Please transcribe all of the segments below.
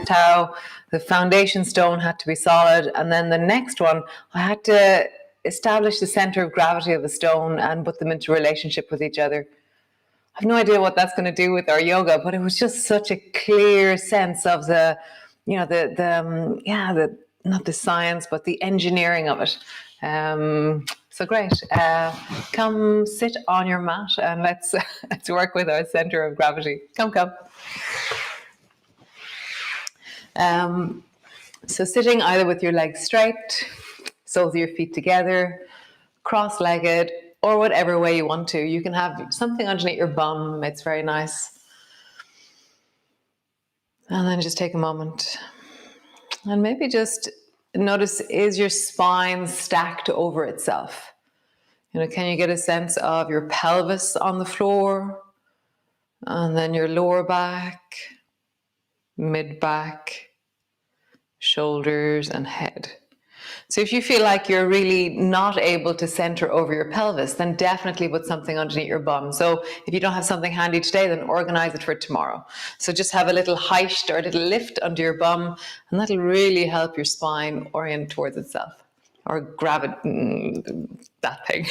noticed how the foundation stone had to be solid. And then the next one, I had to establish the center of gravity of the stone and put them into relationship with each other. I have no idea what that's going to do with our yoga, but it was just such a clear sense of the, not the science, but the engineering of it. So great. Come sit on your mat and let's work with our center of gravity. Come. So sitting either with your legs straight, soles of your feet together, cross-legged, or whatever way you want to. You can have something underneath your bum. It's very nice. And then just take a moment and maybe just notice, is your spine stacked over itself? Can you get a sense of your pelvis on the floor, and then your lower back, mid back, shoulders, and head? So if you feel like you're really not able to center over your pelvis, then definitely put something underneath your bum. So if you don't have something handy today, then organize it for tomorrow. So just have a little height or a little lift under your bum, and that'll really help your spine orient towards itself, or that thing.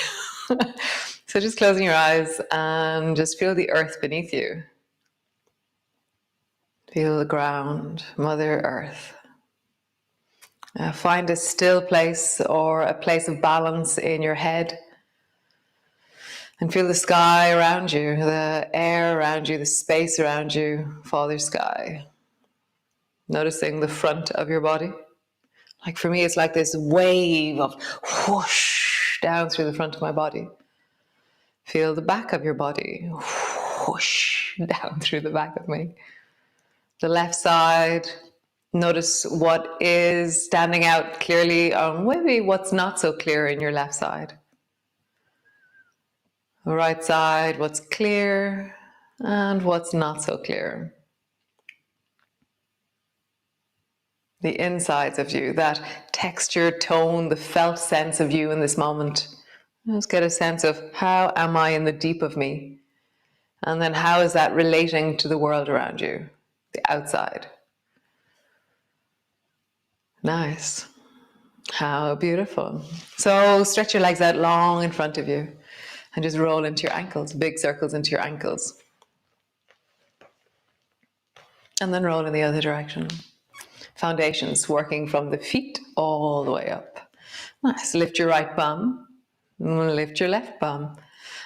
So just closing your eyes and just feel the earth beneath you. Feel the ground, Mother Earth. Find a still place or a place of balance in your head, and feel the sky around you, the air around you, the space around you, Father Sky. Noticing the front of your body. Like for me, it's like this wave of whoosh down through the front of my body. Feel the back of your body, whoosh down through the back of me. The left side. Notice what is standing out clearly, or maybe what's not so clear in your left side. The right side, what's clear and what's not so clear. The insides of you, that texture, tone, the felt sense of you in this moment. Just get a sense of, how am I in the deep of me? And then how is that relating to the world around you, the outside? Nice. How beautiful. So stretch your legs out long in front of you and just roll into your ankles, big circles into your ankles. And then roll in the other direction. Foundations working from the feet all the way up. Nice. Lift your right bum, lift your left bum.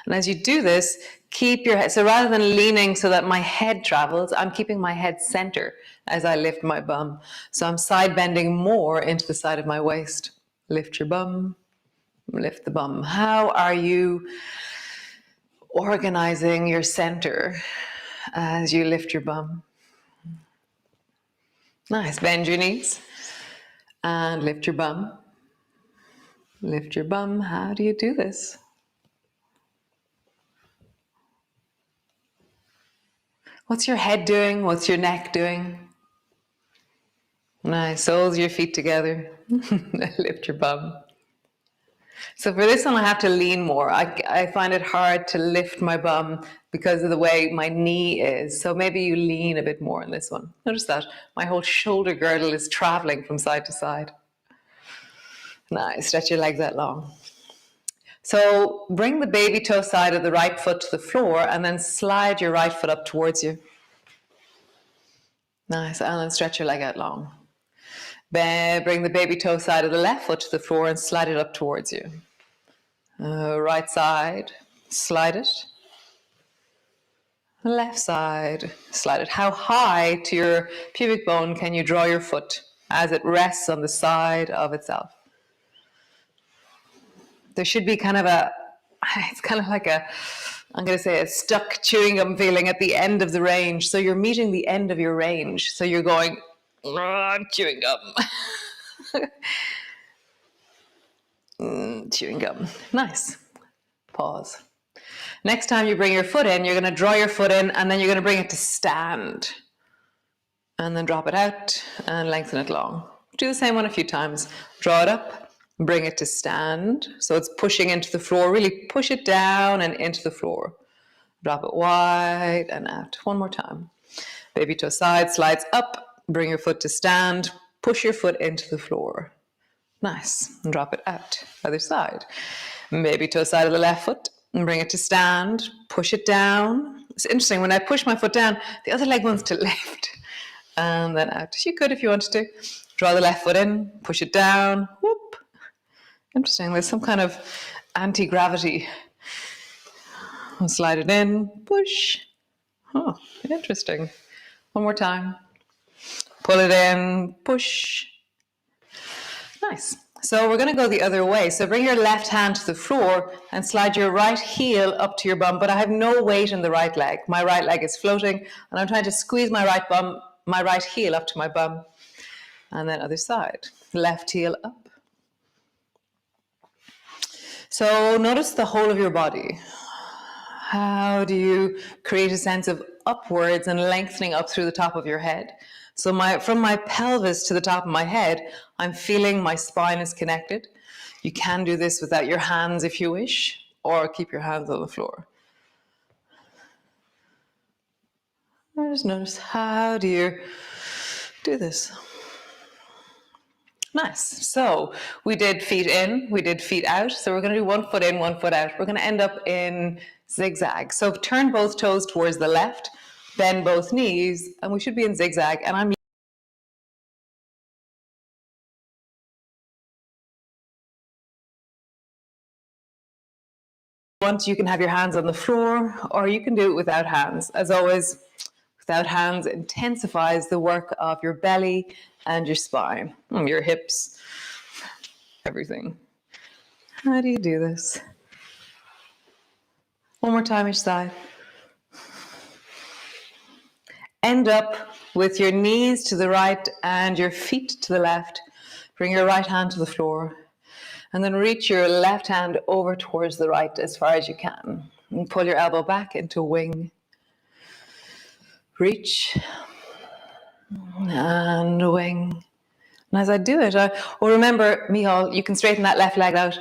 And as you do this, keep your head, so rather than leaning so that my head travels, I'm keeping my head center as I lift my bum. So I'm side bending more into the side of my waist. Lift your bum, lift the bum. How are you organizing your center as you lift your bum? Nice. Bend your knees and lift your bum. Lift your bum. How do you do this? What's your head doing? What's your neck doing? Nice. Soles of your feet together. Lift your bum. So for this one, I have to lean more. I find it hard to lift my bum because of the way my knee is. So maybe you lean a bit more in this one. Notice that my whole shoulder girdle is traveling from side to side. Nice. Stretch your legs out long. So bring the baby toe side of the right foot to the floor and then slide your right foot up towards you. Nice. And then stretch your leg out long. Bring the baby toe side of the left foot to the floor and slide it up towards you. Right side, slide it. Left side, slide it. How high to your pubic bone can you draw your foot as it rests on the side of itself? There should be kind of it's kind of like I'm going to say a stuck chewing gum feeling at the end of the range. So you're meeting the end of your range. So you're going, oh, I'm chewing gum. Chewing gum. Nice. Pause. Next time you bring your foot in, you're going to draw your foot in and then you're going to bring it to stand. And then drop it out and lengthen it long. Do the same one a few times. Draw it up. Bring it to stand. So it's pushing into the floor. Really push it down and into the floor. Drop it wide and out. One more time. Baby toe side slides up. bring your foot to stand, push your foot into the floor. Nice. And drop it out. Other side. Maybe toe side of the left foot and bring it to stand, push it down. It's interesting, when I push my foot down, the other leg wants to lift. And then out. You could if you wanted to. Draw the left foot in, push it down, whoop. Interesting, there's some kind of anti-gravity. I'll slide it in, push. Oh, interesting. One more time. Pull it in, push. Nice. So we're going to go the other way. So bring your left hand to the floor and slide your right heel up to your bum, but I have no weight in the right leg. My right leg is floating and I'm trying to squeeze my right heel up to my bum. And then other side. Left heel up. So notice the whole of your body. How do you create a sense of upwards and lengthening up through the top of your head? So from my pelvis to the top of my head, I'm feeling my spine is connected. You can do this without your hands if you wish, or keep your hands on the floor. Just notice, how do you do this? Nice. So we did feet in, we did feet out. So we're going to do 1 foot in, 1 foot out. We're going to end up in zigzag. So turn both toes towards the left, bend both knees, and we should be in zigzag. And once you can have your hands on the floor, or you can do it without hands. As always, without hands intensifies the work of your belly and your spine, your hips, everything. How do you do this? One more time each side. End up with your knees to the right and your feet to the left. Bring your right hand to the floor. And then reach your left hand over towards the right as far as you can. And pull your elbow back into wing. Reach. And wing. And as I do it, remember, Michal, you can straighten that left leg out.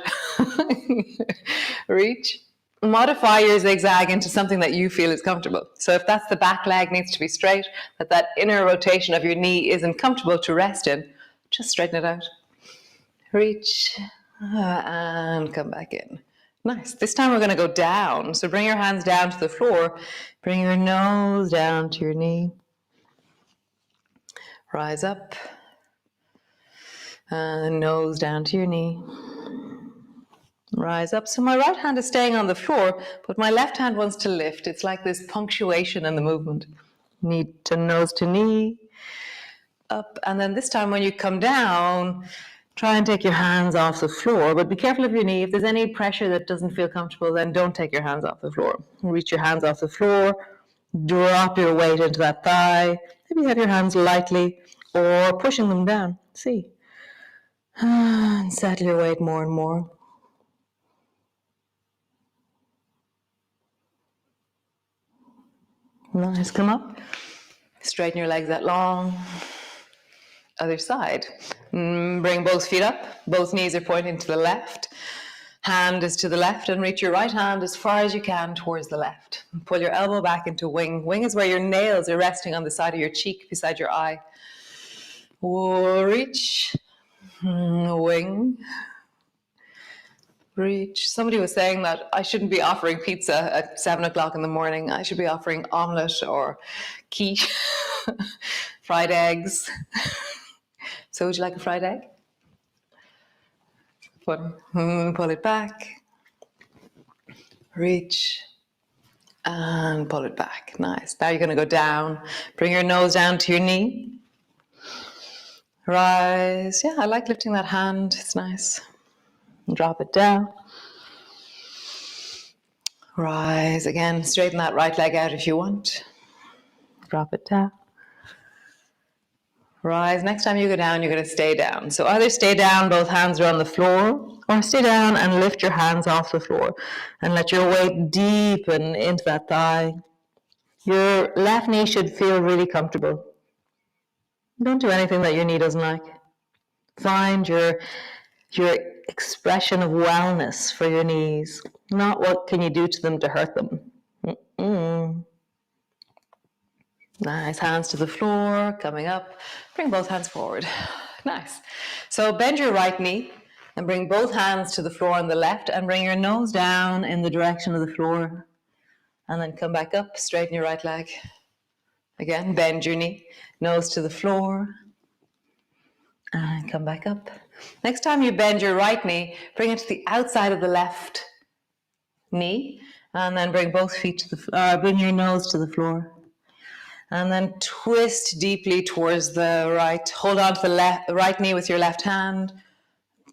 Reach. Modify your zigzag into something that you feel is comfortable. So if that's the back leg needs to be straight, that inner rotation of your knee isn't comfortable to rest in, just straighten it out. Reach. And come back in. Nice. This time we're going to go down. So bring your hands down to the floor. Bring your nose down to your knee. Rise up. And nose down to your knee. Rise up. So my right hand is staying on the floor, but my left hand wants to lift. It's like this punctuation in the movement. Knee to nose to knee. Up. And then this time when you come down, try and take your hands off the floor, but be careful of your knee. If there's any pressure that doesn't feel comfortable, then don't take your hands off the floor. Reach your hands off the floor. Drop your weight into that thigh. Maybe have your hands lightly or pushing them down. See. And settle your weight more and more. Nice. Come up. Straighten your legs out long. Other side. Bring both feet up. Both knees are pointing to the left. Hand is to the left, and reach your right hand as far as you can towards the left. Pull your elbow back into wing. Wing is where your nails are resting on the side of your cheek beside your eye. Reach. Wing. Reach. Somebody was saying that I shouldn't be offering pizza at 7 o'clock in the morning. I should be offering omelette or quiche, fried eggs. So would you like a fried egg? Pull it back. Reach. And pull it back. Nice. Now you're going to go down. Bring your nose down to your knee. Rise. Yeah, I like lifting that hand. It's nice. Drop it down. Rise again. Straighten that right leg out if you want. Drop it down. Rise. Next time you go down, you're going to stay down. So either stay down, both hands are on the floor, or stay down and lift your hands off the floor and let your weight deepen into that thigh. Your left knee should feel really comfortable. Don't do anything that your knee doesn't like. Find your expression of wellness for your knees, not what can you do to them to hurt them. Nice, hands to the floor, coming up. Bring both hands forward. Nice. So bend your right knee and bring both hands to the floor on the left and bring your nose down in the direction of the floor. And then come back up, straighten your right leg. Again, bend your knee, nose to the floor, and come back up. Next time you bend your right knee, bring it to the outside of the left knee, and then bring both feet to the bring your nose to the floor. And then twist deeply towards the right. Hold on to the right knee with your left hand.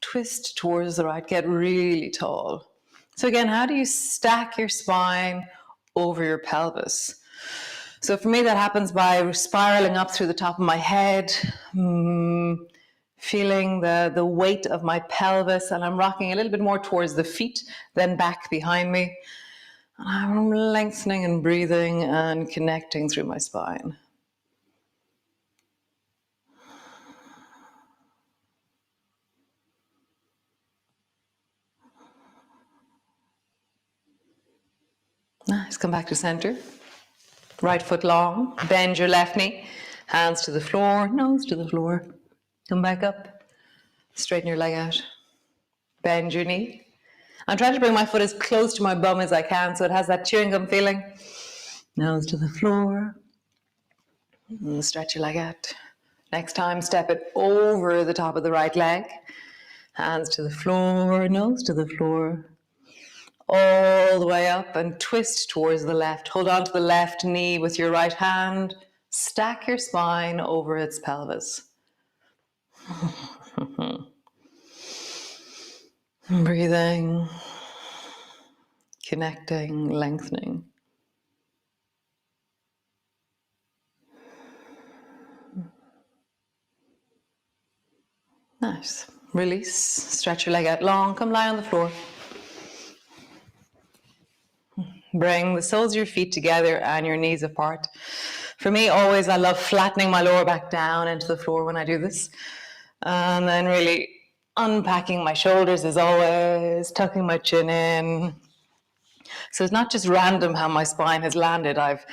Twist towards the right. Get really tall. So again, how do you stack your spine over your pelvis? So for me, that happens by spiraling up through the top of my head, feeling the weight of my pelvis, and I'm rocking a little bit more towards the feet than back behind me. I'm lengthening and breathing and connecting through my spine. Nice, come back to center. Right foot long, bend your left knee, hands to the floor, nose to the floor. Come back up, straighten your leg out, bend your knee. I'm trying to bring my foot as close to my bum as I can so it has that chewing gum feeling. Nose to the floor, and stretch your leg out. Next time, step it over the top of the right leg. Hands to the floor, nose to the floor. All the way up and twist towards the left. Hold on to the left knee with your right hand. Stack your spine over its pelvis. Breathing, connecting, lengthening. Nice. Release, stretch your leg out long, come lie on the floor. Bring the soles of your feet together and your knees apart. For me, always, I love flattening my lower back down into the floor when I do this. And then really unpacking my shoulders as always, tucking my chin in. So it's not just random how my spine has landed. I've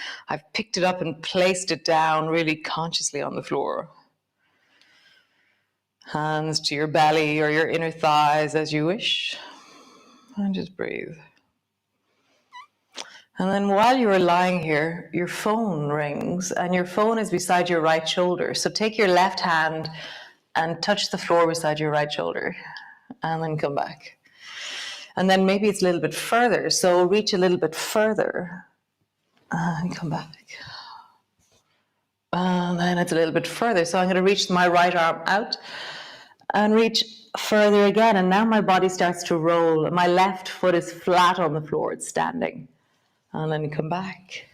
picked it up and placed it down really consciously on the floor. Hands to your belly or your inner thighs as you wish. And just breathe. And then while you are lying here, your phone rings and your phone is beside your right shoulder. So take your left hand and touch the floor beside your right shoulder and then come back. And then maybe it's a little bit further. So reach a little bit further and come back. And then it's a little bit further. So I'm going to reach my right arm out and reach further again. And now my body starts to roll. My left foot is flat on the floor. It's standing. And then come back.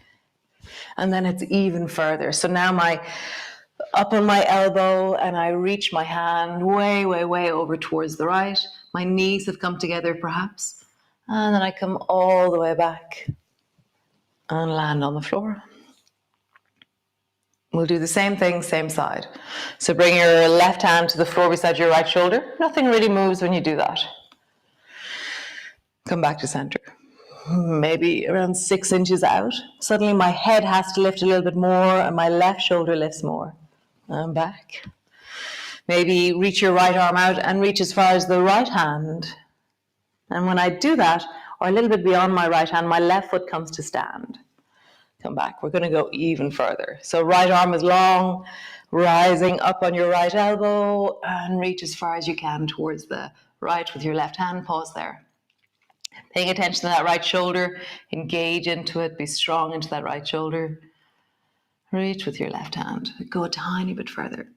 And then it's even further. So now up on my elbow and I reach my hand way, way, way over towards the right. My knees have come together perhaps. And then I come all the way back and land on the floor. We'll do the same thing, same side. So bring your left hand to the floor beside your right shoulder. Nothing really moves when you do that. Come back to center. Maybe around 6 inches out. Suddenly my head has to lift a little bit more and my left shoulder lifts more. And back. Maybe reach your right arm out and reach as far as the right hand. And when I do that, or a little bit beyond my right hand, my left foot comes to stand. Come back. We're going to go even further. So right arm is long, rising up on your right elbow and reach as far as you can towards the right with your left hand. Pause there. Paying attention to that right shoulder, engage into it, be strong into that right shoulder. Reach with your left hand, go a tiny bit further.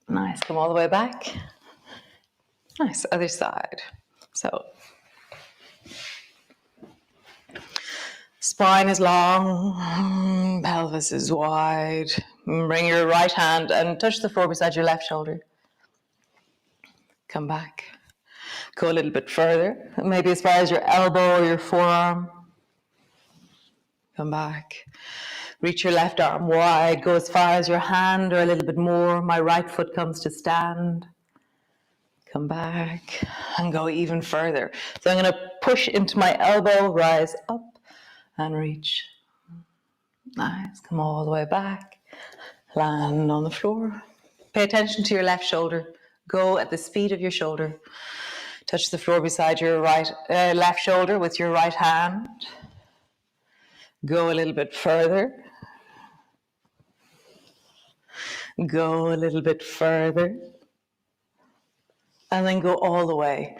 Nice, come all the way back. Nice, other side. So, spine is long, pelvis is wide. Bring your right hand and touch the floor beside your left shoulder. Come back. Go a little bit further, maybe as far as your elbow or your forearm. Come back. Reach your left arm wide, go as far as your hand or a little bit more. My right foot comes to stand. Come back and go even further. So I'm going to push into my elbow, rise up and reach. Nice, come all the way back. Land on the floor. Pay attention to your left shoulder. Go at the speed of your shoulder. Touch the floor beside your left shoulder with your right hand. Go a little bit further. Go a little bit further. And then go all the way.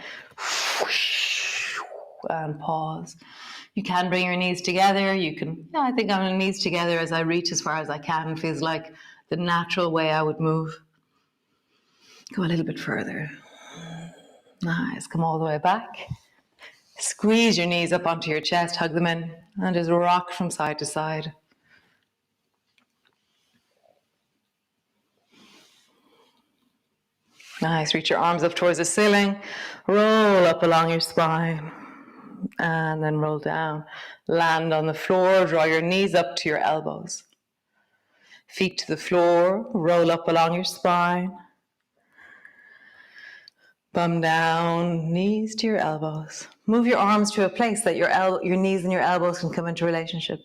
And pause. You can bring your knees together. You can, I think I'm on knees together as I reach as far as I can. It feels like the natural way I would move. Go a little bit further. Nice. Come all the way back. Squeeze your knees up onto your chest, hug them in, and just rock from side to side. Nice. Reach your arms up towards the ceiling. Roll up along your spine. And then roll down. Land on the floor. Draw your knees up to your elbows. Feet to the floor. Roll up along your spine. Bum down, knees to your elbows. Move your arms to a place that your knees and your elbows can come into relationship.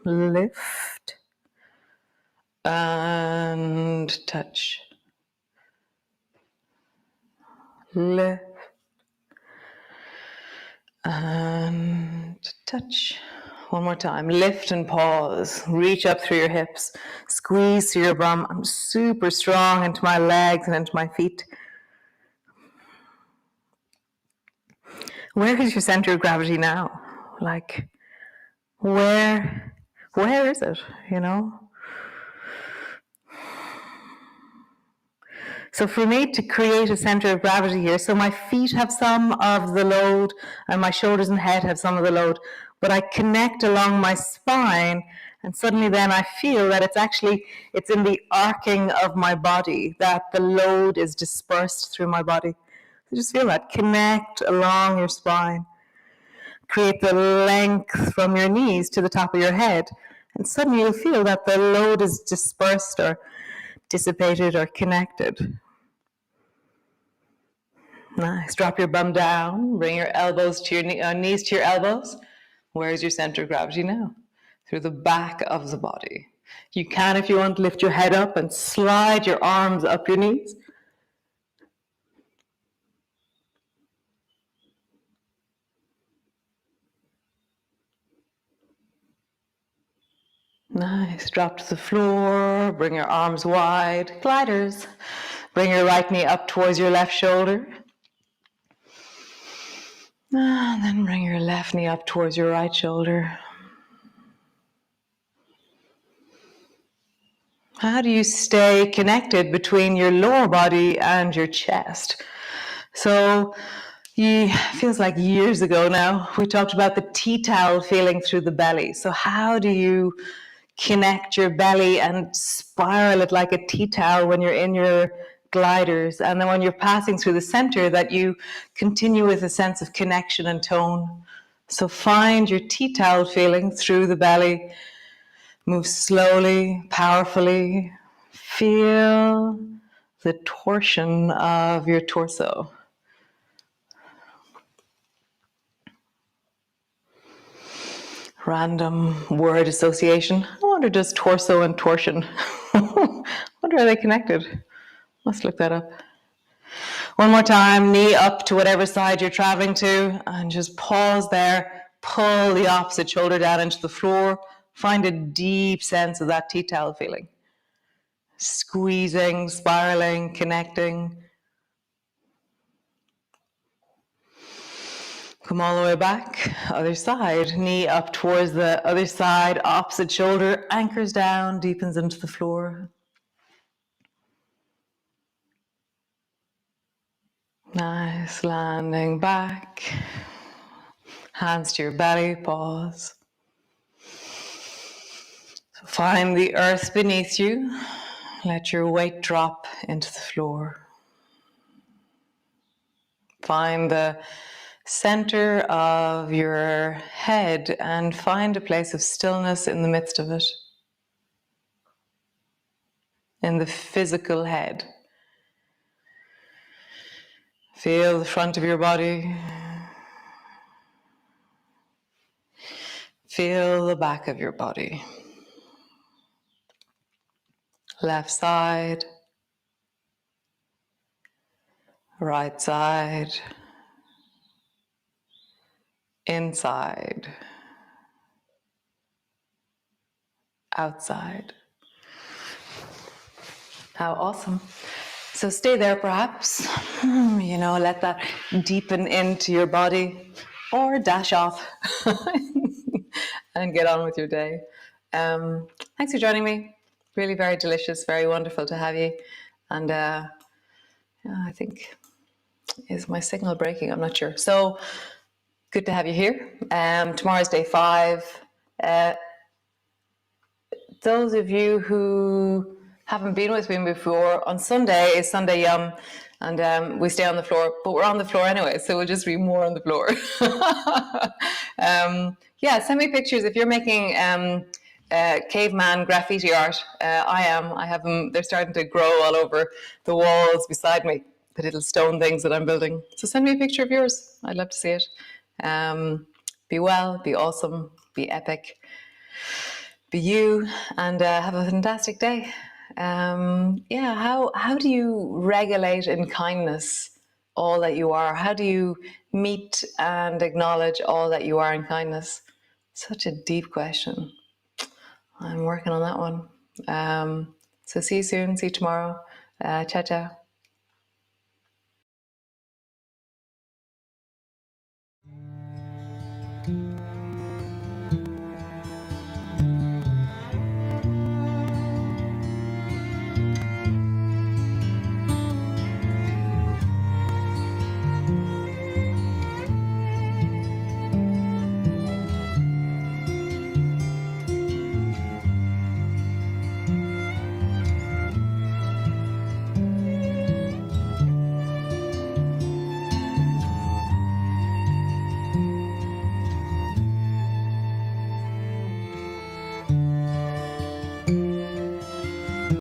Lift and touch. Lift and touch. One more time. Lift and pause. Reach up through your hips. Squeeze through your bum. I'm super strong into my legs and into my feet. Where is your center of gravity now? Like, where is it, you know? So for me to create a center of gravity here, so my feet have some of the load and my shoulders and head have some of the load, but I connect along my spine and suddenly then I feel that it's in the arcing of my body that the load is dispersed through my body. So just feel that. Connect along your spine. Create the length from your knees to the top of your head. And suddenly you'll feel that the load is dispersed or dissipated or connected. Nice. Drop your bum down. Bring your elbows to your knees to your elbows. Where's your center of gravity now? Through the back of the body. You can, if you want, lift your head up and slide your arms up your knees. Nice. Drop to the floor. Bring your arms wide. Gliders. Bring your right knee up towards your left shoulder. And then bring your left knee up towards your right shoulder. How do you stay connected between your lower body and your chest? So feels like years ago now, we talked about the tea towel feeling through the belly. So how do you connect your belly and spiral it like a tea towel when you're in your gliders? And then when you're passing through the center, that you continue with a sense of connection and tone. So find your tea towel feeling through the belly. Move slowly, powerfully. Feel the torsion of your torso. Random word association. I wonder, does torso and torsion, I wonder, are they connected? Let's look that up. One more time, knee up to whatever side you're traveling to, and just pause there. Pull the opposite shoulder down into the floor. Find a deep sense of that tea towel feeling. Squeezing, spiraling, connecting. Come all the way back, other side, knee up towards the other side, opposite shoulder, anchors down, deepens into the floor. Nice, landing back, hands to your belly, pause. So find the earth beneath you, let your weight drop into the floor. Find the center of your head and find a place of stillness in the midst of it. In the physical head. Feel the front of your body. Feel the back of your body. left side, right side, inside, outside. How awesome. So stay there perhaps, let that deepen into your body, or dash off and get on with your day. Thanks for joining me. Really very delicious, very wonderful to have you. And I think, is my signal breaking? I'm not sure. So good to have you here. Tomorrow's day 5. Those of you who haven't been with me before, on Sunday is Sunday Yum, and we stay on the floor, but we're on the floor anyway, so we'll just be more on the floor. Yeah, send me pictures if you're making caveman graffiti art. I have them. They're starting to grow all over the walls beside me, the little stone things that I'm building. So send me a picture of yours. I'd love to see it. Be well, be awesome, be epic. Be you, and have a fantastic day. How do you regulate in kindness all that you are? How do you meet and acknowledge all that you are in kindness? Such a deep question. I'm working on that one. So see you soon. See you tomorrow. Ciao, ciao.